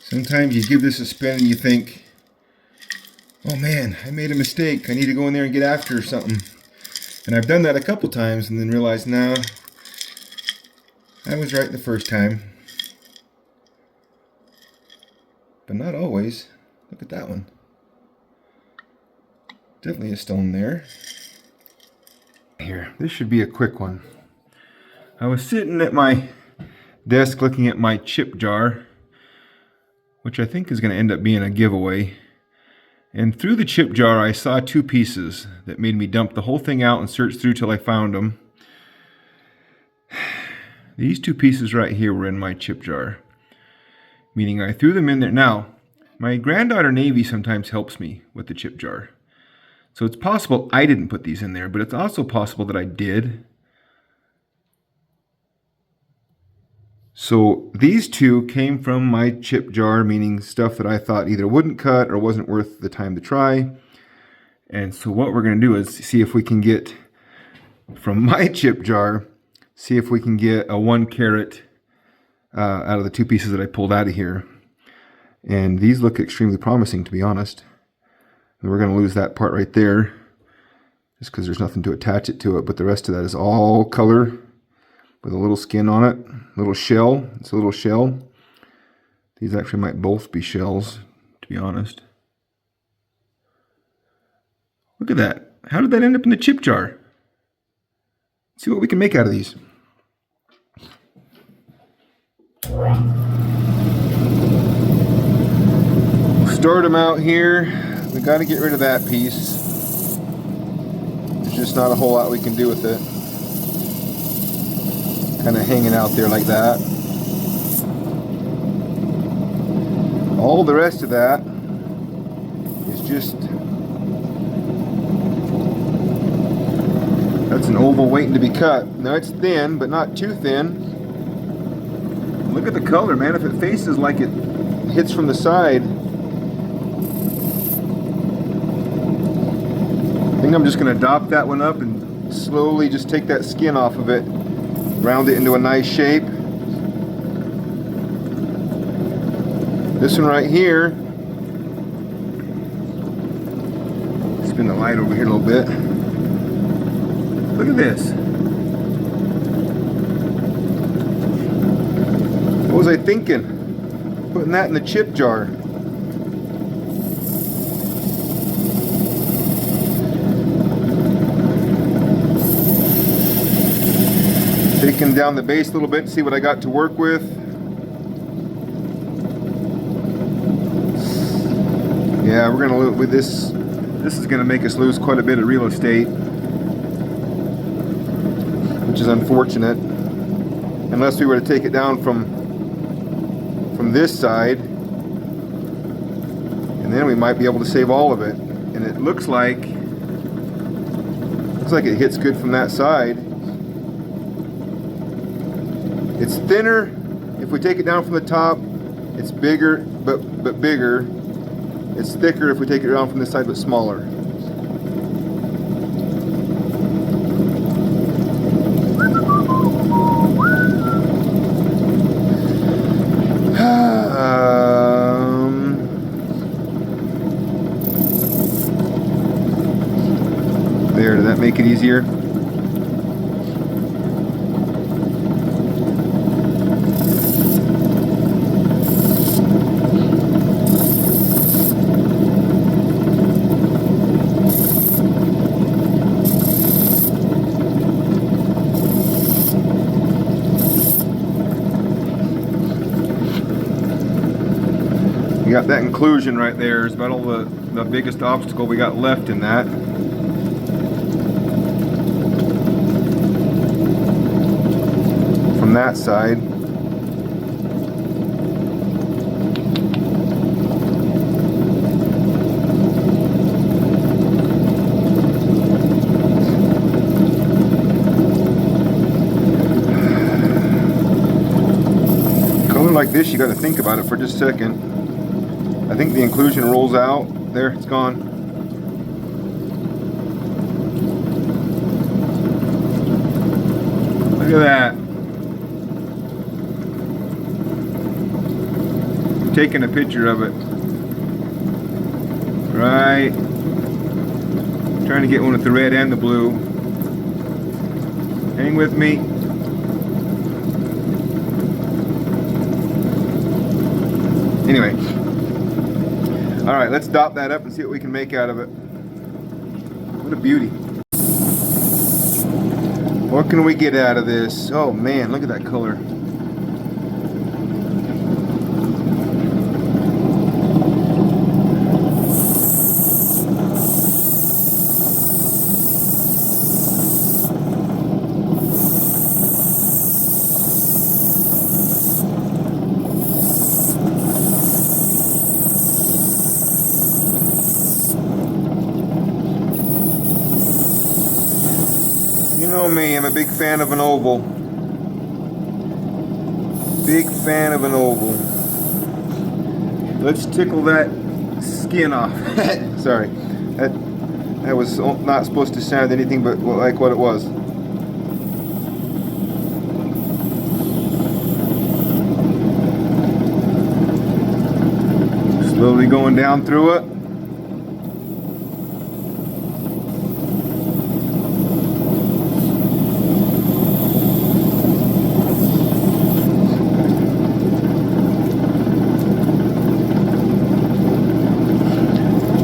Sometimes you give this a spin and you think, oh man, I made a mistake. I need to go in there and get after something. And I've done that a couple times and then realized, nah, I was right the first time. But not always. Look at that one. Definitely a stone there. Here, this should be a quick one. I was sitting at my desk looking at my chip jar, which I think is going to end up being a giveaway. And through the chip jar, I saw two pieces that made me dump the whole thing out and search through till I found them. These two pieces right here were in my chip jar, meaning I threw them in there. Now, my granddaughter Navy sometimes helps me with the chip jar. So it's possible I didn't put these in there, but it's also possible that I did. So these two came from my chip jar, meaning stuff that I thought either wouldn't cut or wasn't worth the time to try. And so what we're going to do is see if we can get, from my chip jar, see if we can get a 1 carat out of the two pieces that I pulled out of here. And these look extremely promising, to be honest. And we're going to lose that part right there, just because there's nothing to attach it to it. But the rest of that is all color, with a little skin on it, little shell. It's a little shell. These actually might both be shells, to be honest. Look at that. How did that end up in the chip jar? Let's see what we can make out of these. We'll start them out here. We got to get rid of that piece. There's just not a whole lot we can do with it. Kind of hanging out there like that. All the rest of that is just, that's an oval waiting to be cut. Now it's thin, but not too thin. Look at the color, man. If it faces like it hits from the side, I think I'm just going to dop that one up and slowly just take that skin off of it. Round it into a nice shape. This one right here, spin the light over here a little bit. Look at this. What was I thinking? Putting that in the chip jar. Taking down the base a little bit to see what I got to work with. Yeah, we're gonna lose with this. This is gonna make us lose quite a bit of real estate, which is unfortunate. Unless we were to take it down from this side, and then we might be able to save all of it. And it looks like it hits good from that side. It's thinner if we take it down from the top. It's bigger, but bigger. It's thicker if we take it down from this side, but smaller. There, did that make it easier? You got that inclusion right there. It's about all the biggest obstacle we got left in that. From that side. Color like this, you got to think about it for just a second. I think the inclusion rolls out. There, it's gone. Look at that. taking a picture of it. Right. Trying to get one with the red and the blue. Hang with me. Anyway. Alright, let's dot that up and see what we can make out of it. What a beauty. What can we get out of this? Oh man, look at that color. You know me, I'm a big fan of an oval. Big fan of an oval. Let's tickle that skin off. Sorry. That was not supposed to sound anything but like what it was. Slowly going down through it.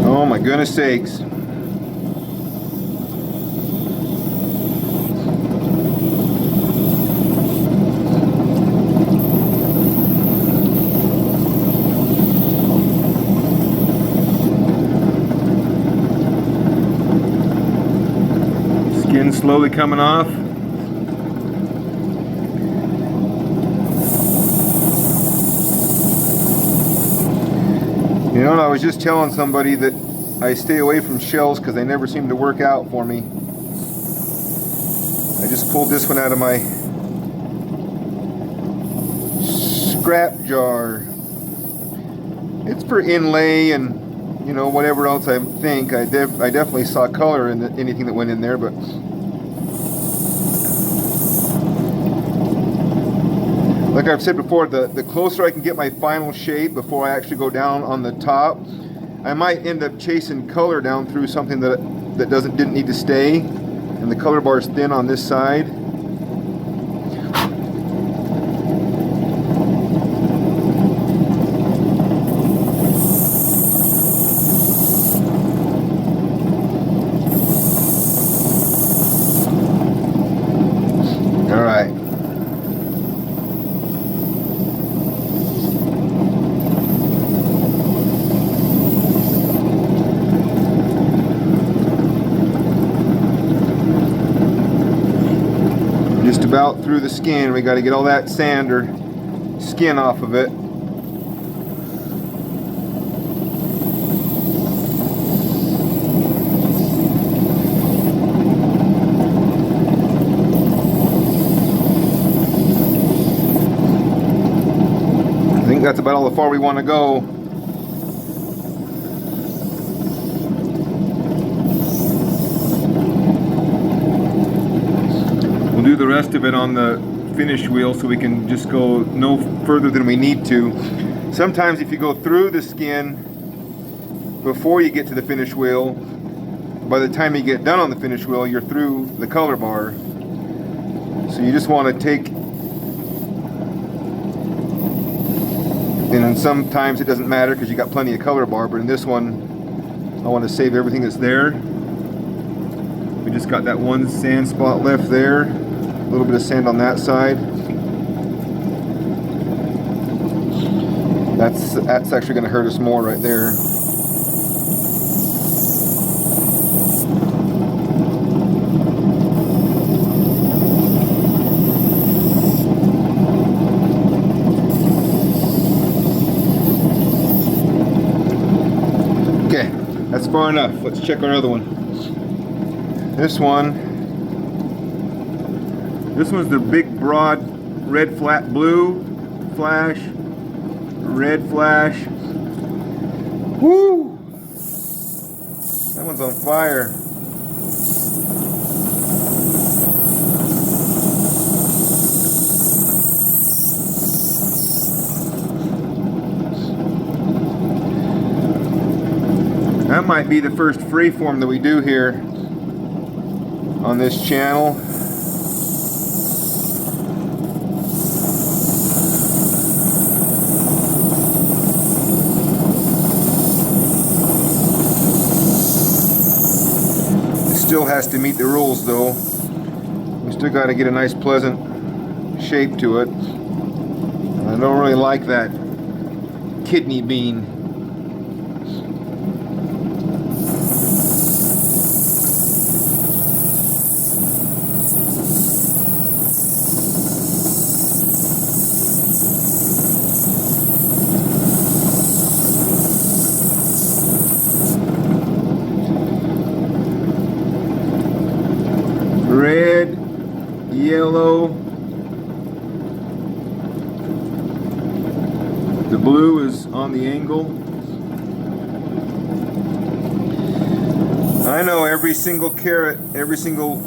Oh my goodness sakes. Skin slowly coming off. You know, I was just telling somebody that I stay away from shells because they never seem to work out for me. I just pulled this one out of my scrap jar. It's for inlay and, you know, whatever else I think. I definitely saw color in anything that went in there, but like I've said before, the closer I can get my final shape before I actually go down on the top, I might end up chasing color down through something that didn't need to stay, and the color bar is thin on this side. All right. Just about through the skin. We got to get all that sand or skin off of it. I think that's about all the far we want to go. Do the rest of it on the finish wheel so we can just go no further than we need to. Sometimes if you go through the skin before you get to the finish wheel, by the time you get done on the finish wheel, you're through the color bar. So you just want to take, and sometimes it doesn't matter because you got plenty of color bar, but in this one I want to save everything that's there. We just got that one sand spot left there. A little bit of sand on that side. That's actually going to hurt us more right there. Okay, that's far enough. Let's check our other one. This one's the big broad red flat blue flash, red flash. Woo! That one's on fire. That might be the first freeform that we do here on this channel. It still has to meet the rules though. We still got to get a nice pleasant shape to it. I don't really like that kidney bean. Red, yellow, the blue is on the angle. I know every single carat, every single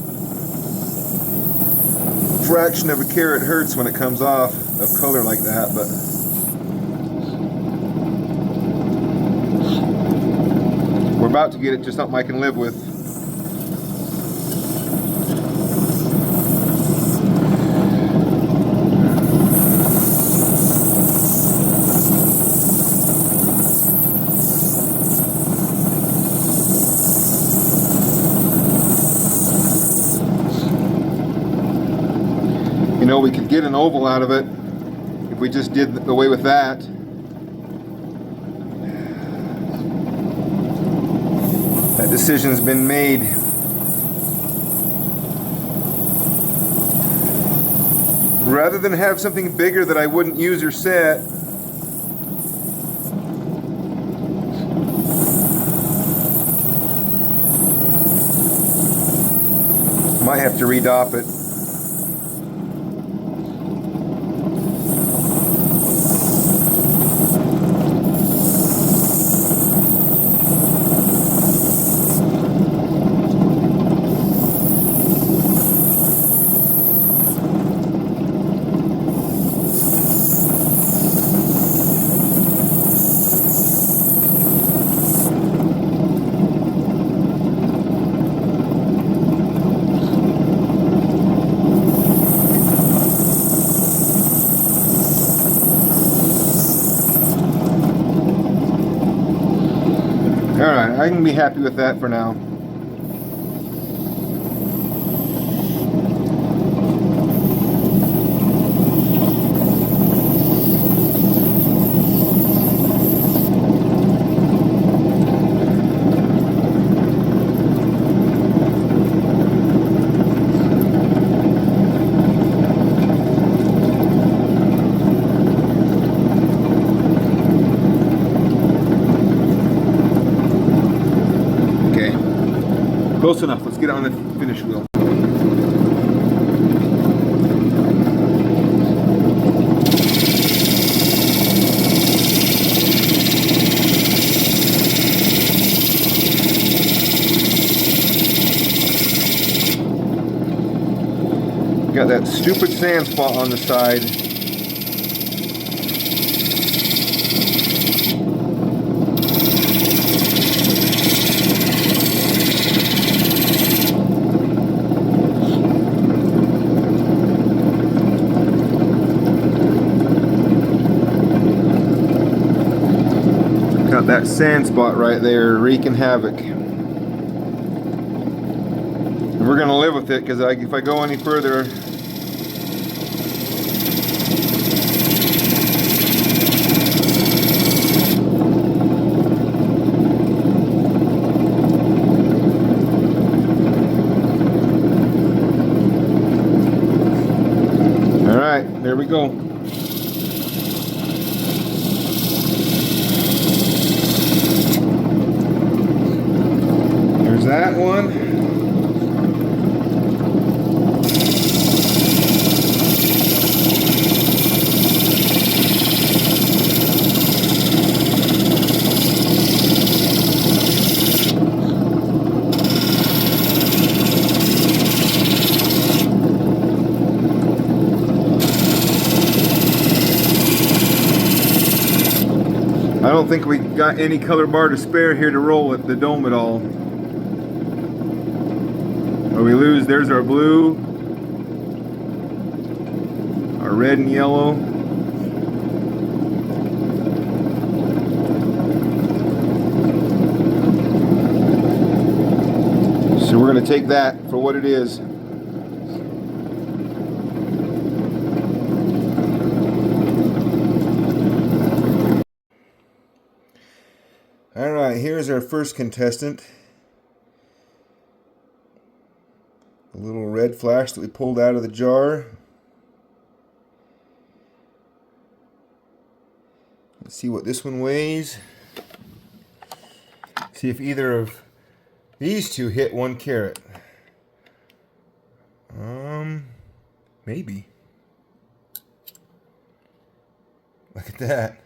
fraction of a carat hurts when it comes off of color like that, but we're about to get it to something I can live with. You know, we could get an oval out of it if we just did away with that. That decision's been made. Rather than have something bigger that I wouldn't use or set, might have to redop it. Alright, I can be happy with that for now. Close enough. Let's get on the finish wheel. Got that stupid sand spot on the side. Got that sand spot right there wreaking havoc. And we're gonna live with it because if I go any further, all right, there we go. That one. I don't think we got any color bar to spare here to roll at the dome at all. Or we lose, there's our blue, our red and yellow. So we're going to take that for what it is. All right, here's our first contestant. The little red flash that we pulled out of the jar. Let's see what this one weighs. See if either of these two hit 1 carat. Maybe. Look at that.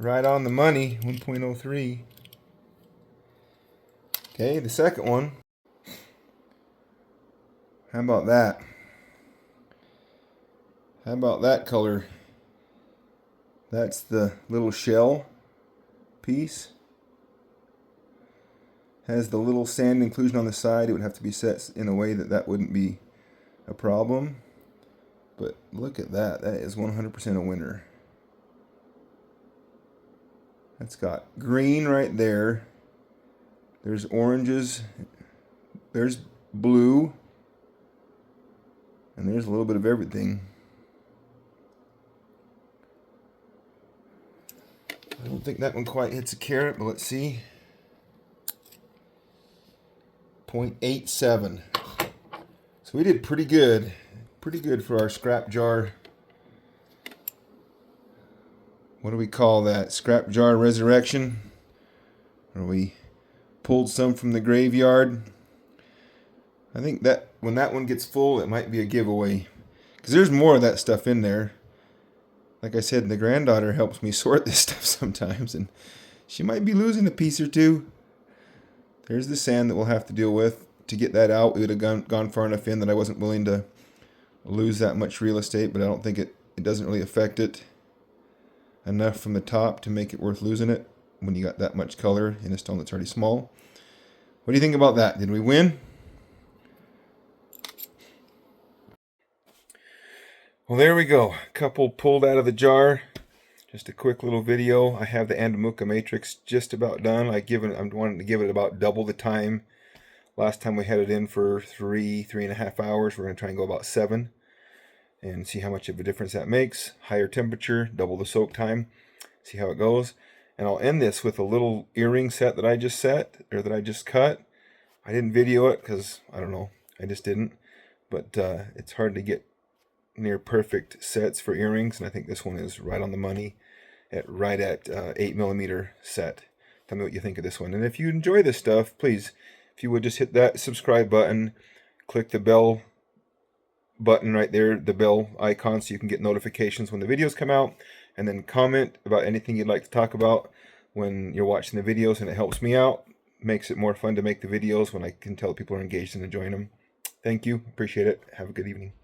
Right on the money, 1.03. Okay, the second one. How about that? How about that color? That's the little shell piece. Has the little sand inclusion on the side. It would have to be set in a way that that wouldn't be a problem. But look at that. That is 100% a winner. That's got green right there. There's oranges. There's blue. And there's a little bit of everything. I don't think that one quite hits a carat, but let's see. 0.87. So we did pretty good. Pretty good for our scrap jar. What do we call that? Scrap jar resurrection? Or we pulled some from the graveyard. I think that when that one gets full, it might be a giveaway. Because there's more of that stuff in there. Like I said, the granddaughter helps me sort this stuff sometimes. And she might be losing a piece or two. There's the sand that we'll have to deal with. To get that out, we would have gone far enough in that I wasn't willing to lose that much real estate. But I don't think it doesn't really affect it enough from the top to make it worth losing it when you got that much color in a stone that's already small. What do you think about that? Did we win? Well, there we go. Couple pulled out of the jar. Just a quick little video. I have the Andamuka matrix just about done. I'm wanting to give it about double the time. Last time we had it in for 3.5 hours. We're going to try and go about 7 and see how much of a difference that makes. Higher temperature, double the soak time. See how it goes. And I'll end this with a little earring set that I just cut. I didn't video it because, I don't know, I just didn't. But it's hard to get near perfect sets for earrings, and I think this one is right on the money at 8mm set. Tell me what you think of this one. And if you enjoy this stuff, please, if you would just hit that subscribe button, click the bell button right there, the bell icon, so you can get notifications when the videos come out, and then comment about anything you'd like to talk about when you're watching the videos, and it helps me out, makes it more fun to make the videos when I can tell people are engaged and enjoying them. Thank you, appreciate it, have a good evening.